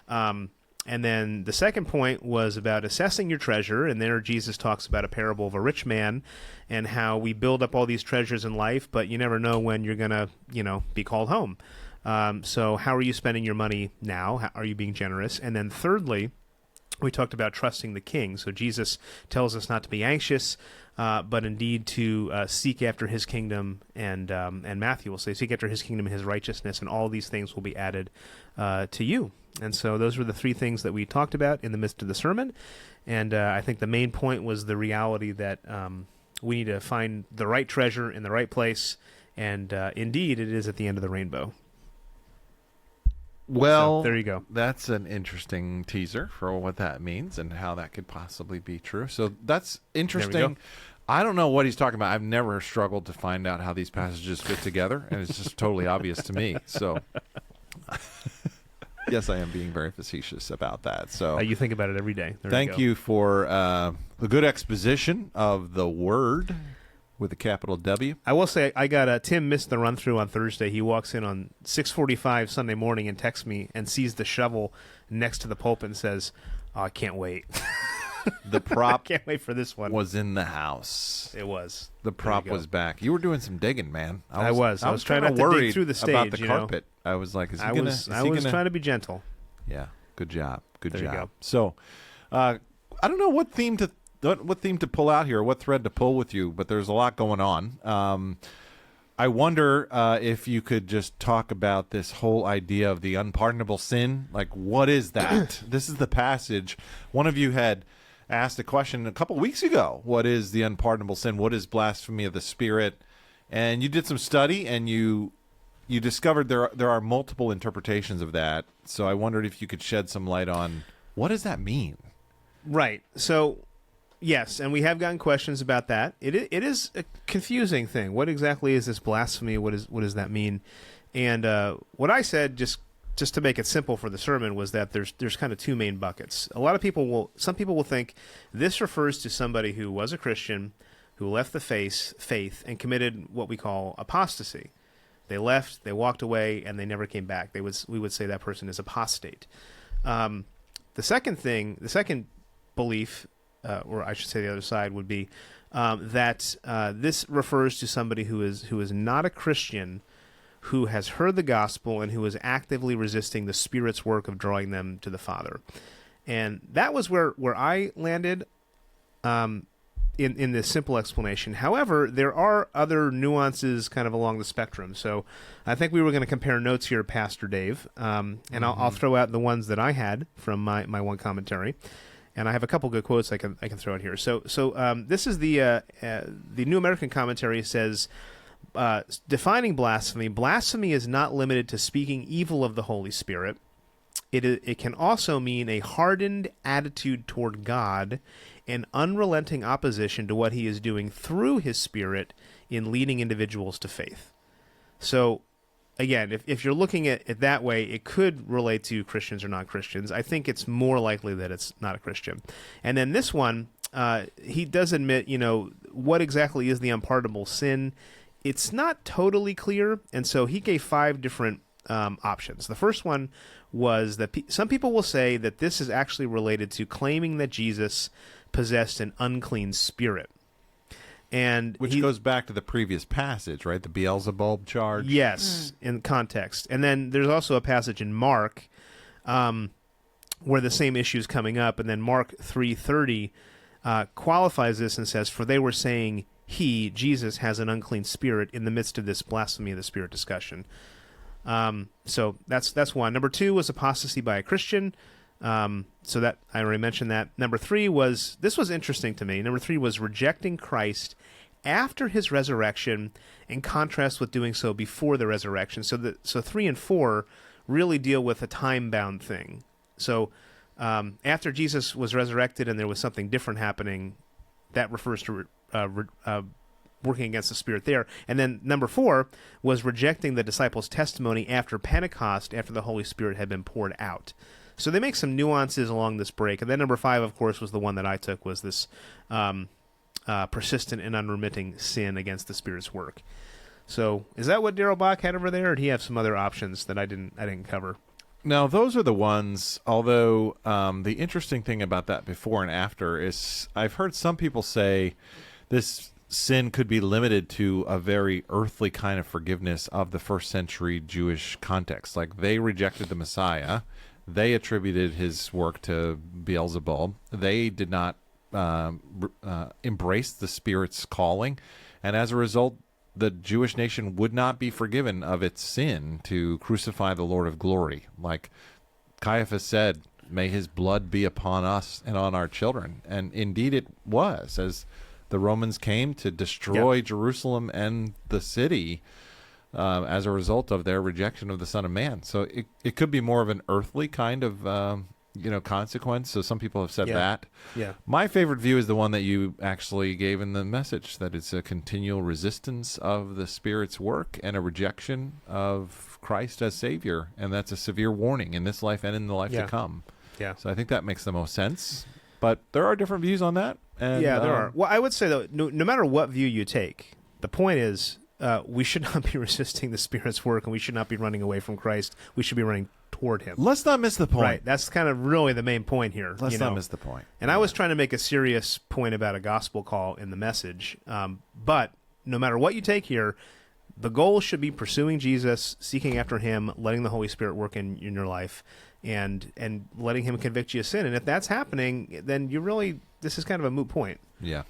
And then the second point was about assessing your treasure. And there Jesus talks about a parable of a rich man and how we build up all these treasures in life, but you never know when you're going to, be called home. So how are you spending your money now? How are you being generous? And then thirdly, we talked about trusting the King. So Jesus tells us not to be anxious, but indeed to seek after his kingdom. And Matthew will say, seek after his kingdom and his righteousness, and all these things will be added to you. And so those were the 3 things that we talked about in the midst of the sermon. And I think the main point was the reality that we need to find the right treasure in the right place. And indeed, it is at the end of the rainbow. Well, so there you go. That's an interesting teaser for what that means and how that could possibly be true. So that's interesting. I don't know what he's talking about. I've never struggled to find out how these passages fit together, and it's just totally obvious to me. So, yes, I am being very facetious about that. So you think about it every day. Thank you for the good exposition of the word with a capital W. I will say I got Tim missed the run through on Thursday. He walks in on 6:45 Sunday morning and texts me and sees the shovel next to the pulpit and says, "Oh, I can't wait." The prop I can't wait for this one. was in the house. It was. The prop was back. You were doing some digging, man. I was trying not to dig through the stage about the carpet. I was like, is he gonna? I was trying to be gentle. Yeah. Good job. Good There you job. go. So, I don't know what theme to pull out here, what thread to pull with you, but there's a lot going on. I wonder if you could just talk about this whole idea of the unpardonable sin. Like, what is that? This is the passage. One of you had asked a question a couple weeks ago. What is the unpardonable sin? What is blasphemy of the Spirit? And you did some study, and you discovered there are multiple interpretations of that. So I wondered if you could shed some light on what does that mean? Right. So, yes, and we have gotten questions about that. It is a confusing thing. What exactly is this blasphemy? What does that mean? And what I said, just to make it simple for the sermon, was that there's kind of 2 main buckets. Some people will think this refers to somebody who was a Christian, who left the faith and committed what we call apostasy. They left, they walked away, and they never came back. We would say that person is apostate. The second belief, or I should say the other side, would be that this refers to somebody who is not a Christian, who has heard the gospel and who is actively resisting the Spirit's work of drawing them to the Father. And that was where I landed in this simple explanation. However, there are other nuances kind of along the spectrum. So I think we were going to compare notes here, Pastor Dave, and I'll throw out the ones that I had from my one commentary. And I have a couple good quotes I can throw out here. So this is the New American Commentary says, defining blasphemy. Blasphemy is not limited to speaking evil of the Holy Spirit. It can also mean a hardened attitude toward God and unrelenting opposition to what he is doing through his Spirit in leading individuals to faith. So, again, if you're looking at it that way, it could relate to Christians or non-Christians. I think it's more likely that it's not a Christian. And then this one, he does admit, what exactly is the unpardonable sin? It's not totally clear, and so he gave 5 different options. The first one was that some people will say that this is actually related to claiming that Jesus possessed an unclean spirit. And which goes back to the previous passage, right? The Beelzebub charge. Yes, in context. And then there's also a passage in Mark where the same issue is coming up, and then Mark 3:30 qualifies this and says, "For they were saying he, Jesus, has an unclean spirit," in the midst of this blasphemy of the Spirit discussion. So that's one. Number 2 was apostasy by a Christian. So that I already mentioned that. Number 3 was, this was interesting to me. Number 3 was rejecting Christ after his resurrection in contrast with doing so before the resurrection. So 3 and 4 really deal with a time-bound thing. So after Jesus was resurrected and there was something different happening, that refers to working against the Spirit there. And then number 4 was rejecting the disciples' testimony after Pentecost, after the Holy Spirit had been poured out. So they make some nuances along this break. And then number 5, of course, was the one that I took, was this persistent and unremitting sin against the Spirit's work. So is that what Darrell Bach had over there, or did he have some other options that I didn't cover? No, those are the ones, although the interesting thing about that before and after is I've heard some people say this sin could be limited to a very earthly kind of forgiveness of the first century Jewish context. Like they rejected the Messiah. They attributed his work to Beelzebub. They did not embrace the Spirit's calling. And as a result, the Jewish nation would not be forgiven of its sin to crucify the Lord of glory. Like Caiaphas said, may his blood be upon us and on our children. And indeed it was, as the Romans came to destroy Jerusalem and the city as a result of their rejection of the Son of Man. So it could be more of an earthly kind of consequence. So some people have said that. Yeah. My favorite view is the one that you actually gave in the message, that it's a continual resistance of the Spirit's work and a rejection of Christ as Savior. And that's a severe warning in this life and in the life to come. Yeah. So I think that makes the most sense. But there are different views on that. And, there are. Well, I would say, though, no matter what view you take, the point is we should not be resisting the Spirit's work, and we should not be running away from Christ. We should be running toward him. Let's not miss the point. Right. That's kind of really the main point here. Let's not miss the point. And I was trying to make a serious point about a gospel call in the message. But no matter what you take here, the goal should be pursuing Jesus, seeking after him, letting the Holy Spirit work in your life, and letting him convict you of sin. And if that's happening, then this is kind of a moot point. Yeah.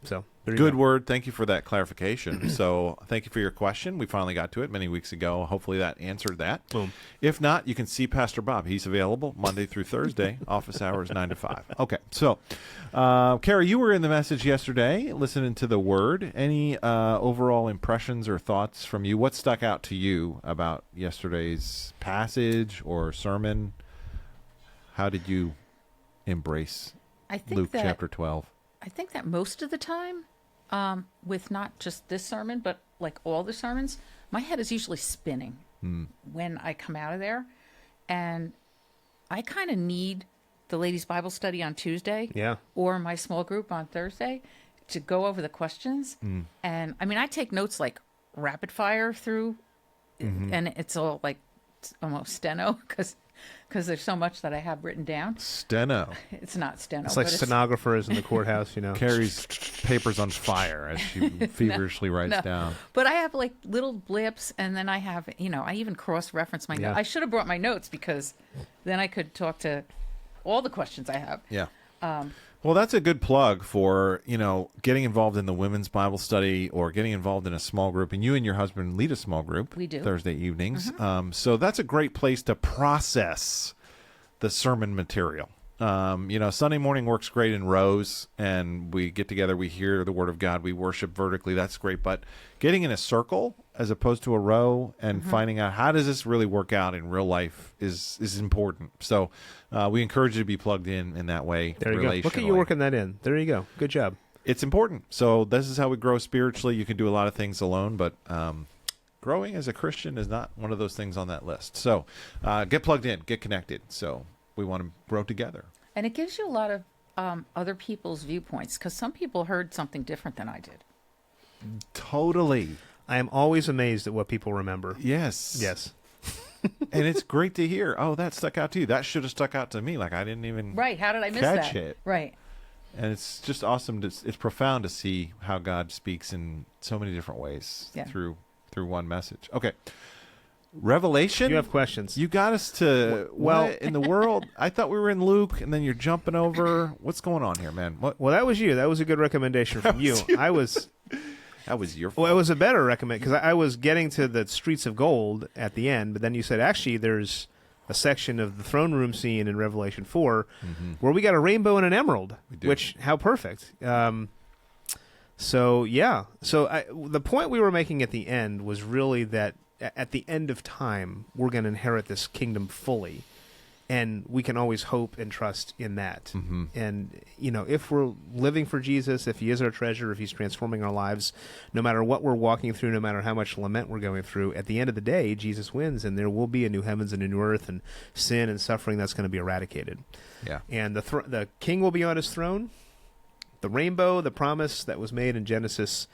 So good word. Thank you for that clarification. So thank you for your question. We finally got to it many weeks ago. Hopefully that answered that. Boom. If not, you can see Pastor Bob. He's available Monday through Thursday, office hours 9 to 5. Okay. So, Carrie, you were in the message yesterday, listening to the word. Any overall impressions or thoughts from you? What stuck out to you about yesterday's passage or sermon? How did you embrace Luke chapter 12? I think that most of the time, with not just this sermon, but like all the sermons, my head is usually spinning when I come out of there. And I kind of need the ladies' Bible study on Tuesday or my small group on Thursday to go over the questions. And I mean, I take notes like rapid fire through, and it's all like almost steno because there's so much that I have written down. Steno. It's not steno. It's like stenographers in the courthouse, Carrie's paper's on fire as she feverishly writes down. But I have like little blips, and then I have, I even cross-reference my notes. I should have brought my notes because then I could talk to all the questions I have. Yeah. Well, that's a good plug for, getting involved in the women's Bible study or getting involved in a small group. And you and your husband lead a small group. We do. Thursday evenings. So that's a great place to process the sermon material. Sunday morning works great in rows, and we get together, we hear the Word of God, we worship vertically. That's great. But getting in a circle as opposed to a row and finding out how does this really work out in real life is important. So we encourage you to be plugged in that way. There you go. Look at you working that in. There you go. Good job. It's important. So this is how we grow spiritually. You can do a lot of things alone, but growing as a Christian is not one of those things on that list. So get plugged in, get connected. So we want to grow together. And it gives you a lot of other people's viewpoints, because some people heard something different than I did. Totally. I am always amazed at what people remember. Yes. Yes. And it's great to hear, that stuck out to you. That should have stuck out to me. Like, I didn't even Right. How did I miss catch that? it. Right. And it's just awesome. It's profound to see how God speaks in so many different ways through one message. Okay. Revelation? You have questions. You got us to, what in the world? I thought we were in Luke, and then you're jumping over. What's going on here, man? What? Well, that was you. That was a good recommendation from you. That was your fault. Well, it was a better recommendation, because I was getting to the streets of gold at the end, but then you said, actually, there's a section of the throne room scene in Revelation 4 where we got a rainbow and an emerald, which, how perfect. So yeah, so the point we were making at the end was really that at the end of time, we're going to inherit this kingdom fully, and we can always hope and trust in that. Mm-hmm. And if we're living for Jesus, if He is our treasure, if He's transforming our lives, no matter what we're walking through, no matter how much lament we're going through, at the end of the day, Jesus wins, and there will be a new heavens and a new earth, and sin and suffering that's going to be eradicated. Yeah, and the King will be on His throne. The rainbow, the promise that was made in Genesis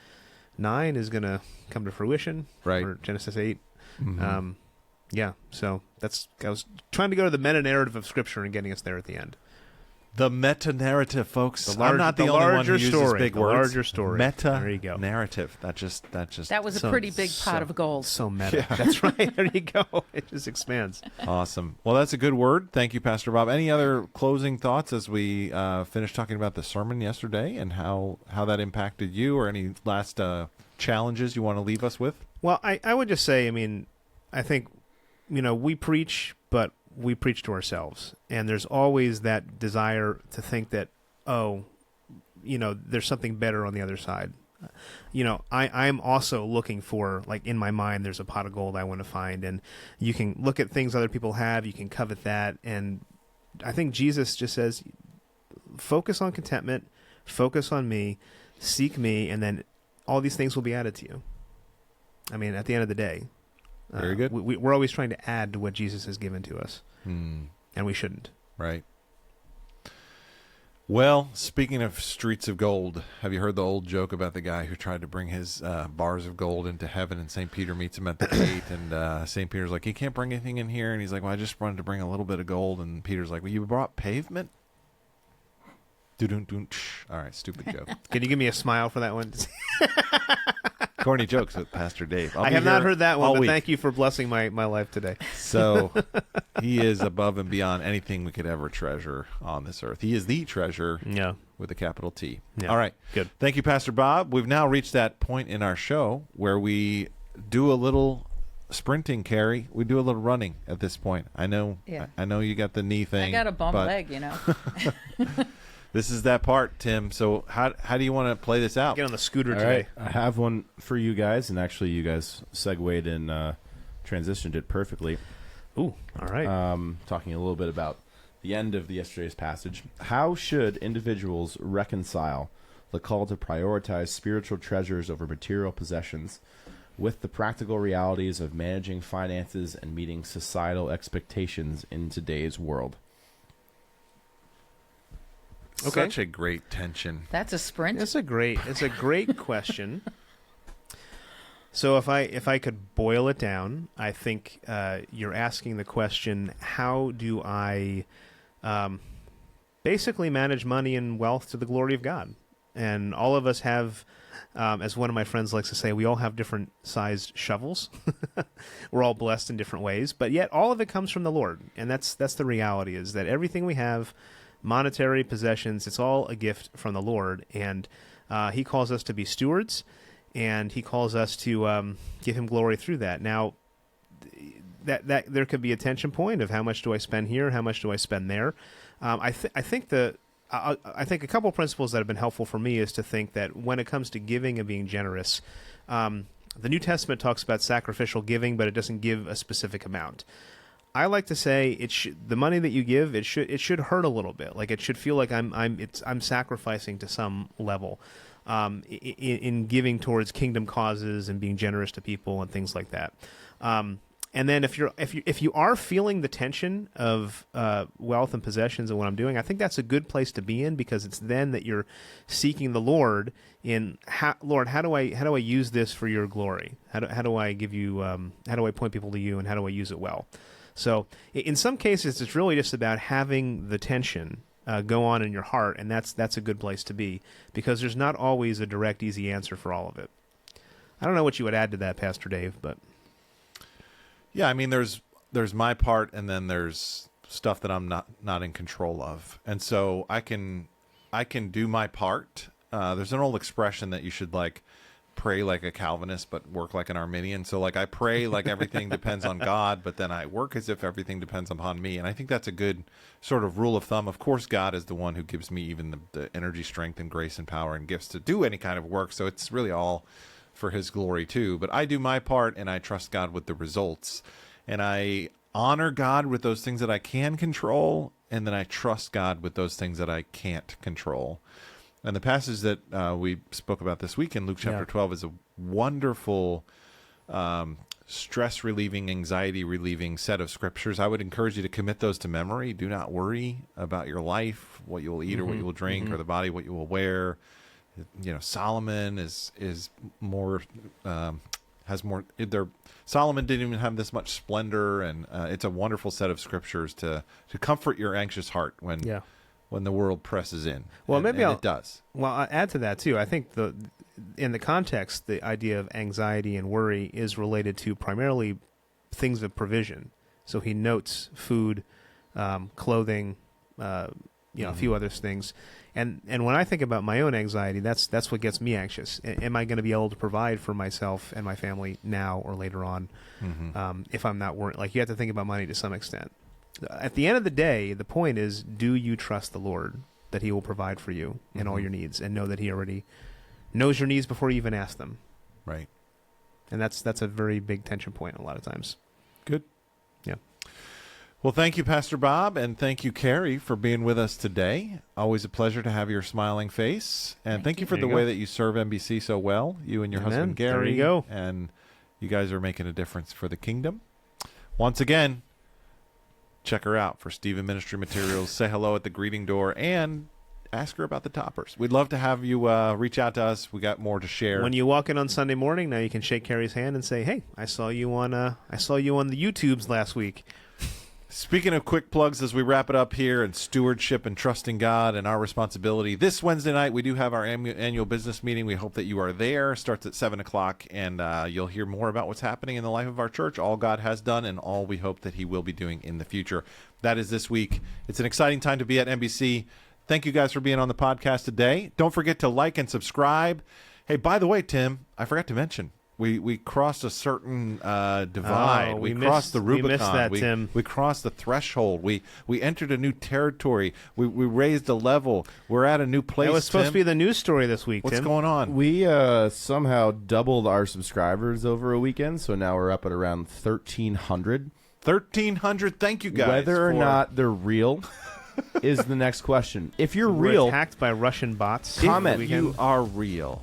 9 is going to come to fruition. Right. Or Genesis 8. Mm-hmm. Yeah, so I was trying to go to the meta-narrative of Scripture and getting us there at the end. The meta-narrative, folks. I'm not the only one who uses big words. Larger story. There you go. Meta-narrative. That was a pretty big pot of gold. So meta. Yeah. That's right. There you go. It just expands. Awesome. Well, that's a good word. Thank you, Pastor Bob. Any other closing thoughts as we finish talking about the sermon yesterday and how that impacted you, or any last challenges you want to leave us with? Well, I would just say, I think, we preach, but we preach to ourselves. And there's always that desire to think that, there's something better on the other side. I'm also looking for, like, in my mind, there's a pot of gold I want to find. And you can look at things other people have, you can covet that. And I think Jesus just says, focus on contentment, focus on me, seek me, and then all these things will be added to you. At the end of the day. Very good. We're always trying to add to what Jesus has given to us, and we shouldn't. Right. Well, speaking of streets of gold, have you heard the old joke about the guy who tried to bring his bars of gold into heaven, and St. Peter meets him at the gate, and St. Peter's like, you can't bring anything in here, and he's like, well, I just wanted to bring a little bit of gold, and Peter's like, well, you brought pavement? All right, stupid joke. Can you give me a smile for that one? Corny jokes with Pastor Dave. I have not heard that one, but thank you for blessing my life today. So he is above and beyond anything we could ever treasure on this earth. He is the treasure with a capital T. Yeah. All right. Good. Thank you, Pastor Bob. We've now reached that point in our show where we do a little sprinting, Carrie. We do a little running at this point. I know you got the knee thing. I got a bum leg, This is that part, Tim. So how do you want to play this out? Get on the scooter All today. right. I have one for you guys, and actually you guys segued and transitioned it perfectly. Ooh, all right. Talking a little bit about the end of yesterday's passage. How should individuals reconcile the call to prioritize spiritual treasures over material possessions with the practical realities of managing finances and meeting societal expectations in today's world? Okay. Such a great tension. That's a sprint. It's a great question. So if I could boil it down, I think you're asking the question: how do I basically manage money and wealth to the glory of God? And all of us have, as one of my friends likes to say, we all have different sized shovels. We're all blessed in different ways, but yet all of it comes from the Lord, and that's the reality: is that everything we have, monetary possessions, it's all a gift from the Lord, and He calls us to be stewards, and He calls us to give Him glory through that. Now, that there could be a tension point of how much do I spend here, how much do I spend there. I think a couple principles that have been helpful for me is to think that when it comes to giving and being generous, the New Testament talks about sacrificial giving, but it doesn't give a specific amount. I like to say the money that you give, it should hurt a little bit. Like, it should feel like I'm sacrificing to some level in giving towards kingdom causes and being generous to people and things like that. And then if you are feeling the tension of wealth and possessions and what I'm doing, I think that's a good place to be in, because it's then that you're seeking the Lord in Lord, how do I use this for your glory? How do I give you how do I point people to you, and how do I use it well? So in some cases, it's really just about having the tension go on in your heart, and that's a good place to be, because there's not always a direct, easy answer for all of it. I don't know what you would add to that, Pastor Dave, but yeah, there's my part, and then there's stuff that I'm not in control of, and so I can do my part. There's an old expression that you should pray like a Calvinist but work like an Arminian. So like I pray like everything depends on God, but then I work as if everything depends upon me. And I think that's a good sort of rule of thumb. Of course, God is the one who gives me even the energy, strength, and grace and power and gifts to do any kind of work. So it's really all for his glory too. But I do my part, and I trust God with the results. And I honor God with those things that I can control, and then I trust God with those things that I can't control. And the passage that we spoke about this week in Luke chapter 12 is a wonderful stress-relieving, anxiety-relieving set of scriptures. I would encourage you to commit those to memory. Do not worry about your life, what you will eat or what you will drink, or the body, what you will wear. You know, Solomon is more has more. Solomon didn't even have this much splendor, and it's a wonderful set of scriptures to comfort your anxious heart when the world presses in. Well, and it does. Well, I'll add to that too. I think in the context, the idea of anxiety and worry is related to primarily things of provision. So he notes food, clothing, a few other things. And when I think about my own anxiety, that's what gets me anxious. Am I going to be able to provide for myself and my family now or later on? If I'm not worried, like you have to think about money to some extent. At the end of the day, the point is, do you trust the Lord that He will provide for you in all your needs, and know that He already knows your needs before you even ask them? Right. And that's a very big tension point a lot of times. Good. Yeah. Well, thank you, Pastor Bob, and thank you, Carrie, for being with us today. Always a pleasure to have your smiling face. And thank you for the way that you serve NBC so well, you and your husband, Gary. There you go. And you guys are making a difference for the kingdom. Once again, check her out for Stephen Ministry Materials. Say hello at the greeting door and ask her about the toppers. We'd love to have you reach out to us. We got more to share. When you walk in on Sunday morning, now you can shake Carrie's hand and say, "Hey, I saw you on the YouTubes last week." Speaking of quick plugs as we wrap it up here, and stewardship and trusting God and our responsibility, this Wednesday night we do have our annual business meeting. We hope that you are there. It starts at 7 o'clock, and you'll hear more about what's happening in the life of our church, all God has done, and all we hope that He will be doing in the future. That is this week. It's an exciting time to be at NBC. Thank you guys for being on the podcast today. Don't forget to like and subscribe. Hey, by the way, Tim, I forgot to mention, we crossed a certain divide. We crossed the Rubicon. We missed that, Tim. We crossed the threshold. We entered a new territory. We raised a level. We're at a new place. That was supposed to be the news story this week, What's Tim. going on? We somehow doubled our subscribers over a weekend, so now we're up at around 1,300. 1,300. Thank you, guys. Whether or not they're real is the next question. If you're real, attacked by Russian bots. Comment. If you are real.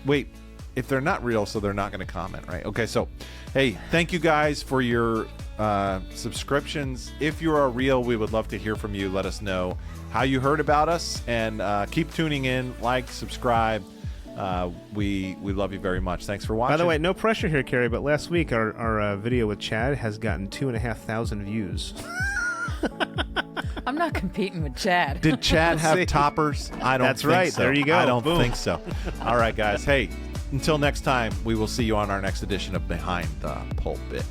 Wait. If they're not real, so they're not going to comment, right? Okay, so, hey, thank you guys for your subscriptions. If you are real, we would love to hear from you. Let us know how you heard about us, and keep tuning in. Like, subscribe. We love you very much. Thanks for watching. By the way, no pressure here, Carrie, but last week our video with Chad has gotten 2,500 views. I'm not competing with Chad. Did Chad have toppers? I don't That's think right. so. There you go. I don't Boom. think so. All right, guys. Hey, until next time, we will see you on our next edition of Behind the Pulpit.